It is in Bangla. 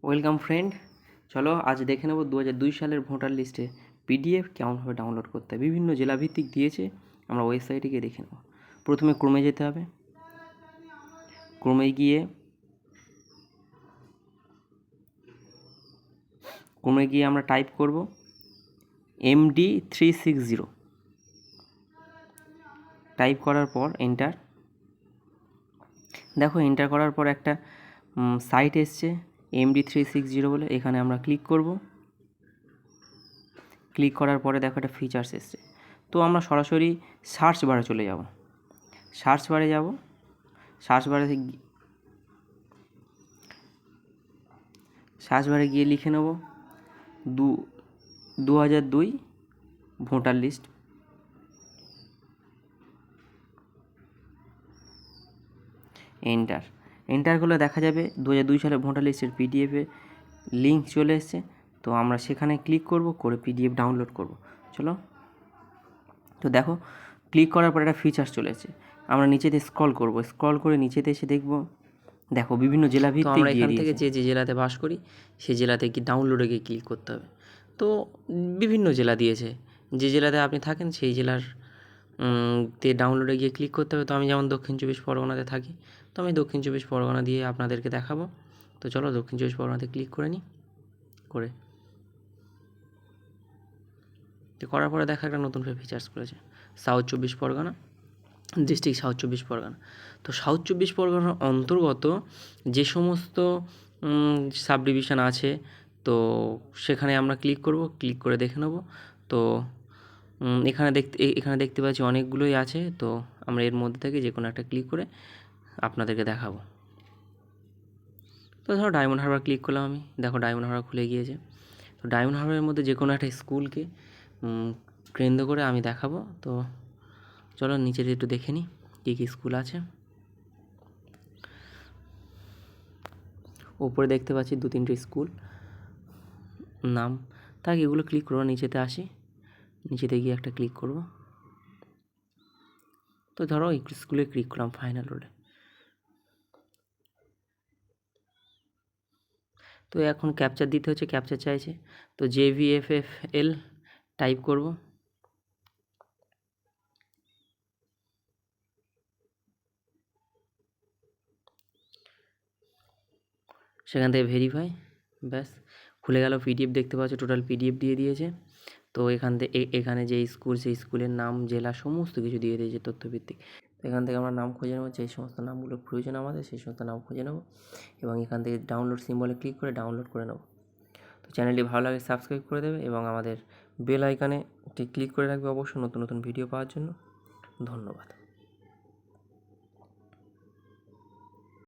ওয়েলকাম ফ্রেন্ড, চলো আজ দেখে নেব 2002 সালের ভোটার লিস্টে পিডিএফ কেমনভাবে ডাউনলোড করতে হয়। বিভিন্ন জেলাভিত্তিক দিয়েছে, আমরা ওয়েবসাইটে গিয়ে দেখে নেব। প্রথমে ক্রমে যেতে হবে, ক্রমে গিয়ে আমরা টাইপ করব MD360। টাইপ করার পর এন্টার। দেখো এন্টার করার পর একটা সাইট এসছে MD360 বলে, এখানে আমরা ক্লিক করব। ক্লিক করার পরে দেখো একটা ফিচার্স এসছে, তো আমরা সরাসরি সার্চ বারে চলে যাব। সার্চ বারে যাব, সার্চ বারে গিয়ে লিখে নেব 2002 ভোটার লিস্ট। এন্টার করলে দেখা যাবে 2002 সালের ভোটার লিস্টের পিডিএফে লিঙ্ক চলে এসছে। তো আমরা সেখানে ক্লিক করব, করে পিডিএফ ডাউনলোড করব। চলো, তো দেখো ক্লিক করার পর একটা ফিচার্স চলে এসেছে। আমরা নিচেতে স্ক্রল করব, স্ক্রল করে নিচেতে এসে দেখব, দেখো বিভিন্ন জেলা ভিত্তিক দিয়ে দিয়েছে। আমরা এখান থেকে যে জেলাতে বাস করি সেই জেলাতে কি ডাউনলোডে গিয়ে ক্লিক করতে হবে। তো বিভিন্ন জেলা দিয়েছে, যে জেলাতে আপনি থাকেন সেই জেলার তে ডাউনলোডে গিয়ে ক্লিক করতে হবে। তো আমি যেমন দক্ষিণ চব্বিশ পরগনাতে থাকি, তো আমি দক্ষিণ চব্বিশ পরগনা দিয়ে আপনাদেরকে দেখাবো। তো চলো দক্ষিণ চব্বিশ পরগনাতে ক্লিক করে নিই। তো করার পরে দেখা একটা নতুন ফিচার্স করেছে, সাউথ চব্বিশ পরগনা, ডিস্ট্রিক্ট সাউথ চব্বিশ পরগনা। তো সাউথ চব্বিশ পরগনার অন্তর্গত যে সমস্ত সাব ডিভিশন আছে, তো সেখানে আমরা ক্লিক করব, ক্লিক করে দেখে নেব। তো এখানে দেখতে পাচ্ছি অনেকগুলোই আছে, তো আমরা এর মধ্যে থেকে যে কোনো একটা ক্লিক করে আপনাদেরকে দেখাবো। তো ধরো ডায়মন্ড হারবার ক্লিক করলাম আমি, দেখো ডায়মন্ড হারবার খুলে গিয়েছে। তো ডায়মন্ড হারবারের মধ্যে যে কোনো একটা স্কুলকে কেন্দ্র করে আমি দেখাবো। তো চলো নিচে একটু দেখে নিই কী কী স্কুল আছে। ওপরে দেখতে পাচ্ছি 2-3টে স্কুল নাম, তাই এগুলো ক্লিক করবো। নিচেতে আসি, নিচেতে গিয়ে একটা ক্লিক করব। তো ধরো এই স্কুলে ক্লিক করলাম ফাইনাল রোডে। তো এখন ক্যাপচার দিতে হচ্ছে, ক্যাপচার চাইছে, তো JVFFL টাইপ করব। সেখান থেকে ভেরিফাই, ব্যাস খুলে গেল। পিডিএফ দেখতে পাচ্ছ, টোটাল পিডিএফ দিয়ে দিয়েছে। তো এখানে যে স্কুল, সেই স্কুলের নাম, জেলা, সমস্ত কিছু দিয়ে দিয়েছে তথ্যভিত্তিক। তো এখান থেকে আমরা নাম খুঁজে নেব, যেই সমস্ত নামগুলো প্রয়োজন আমাদের সেই সমস্ত নাম খুঁজে নেব, এবং এখান থেকে ডাউনলোড সিম্বলে ক্লিক করে ডাউনলোড করে নেব। তো চ্যানেলটি ভালো লাগে সাবস্ক্রাইব করে দেবে, এবং আমাদের বেল আইকনে ক্লিক করে রাখবে অবশ্যই নতুন নতুন ভিডিও পাওয়ার জন্য। ধন্যবাদ।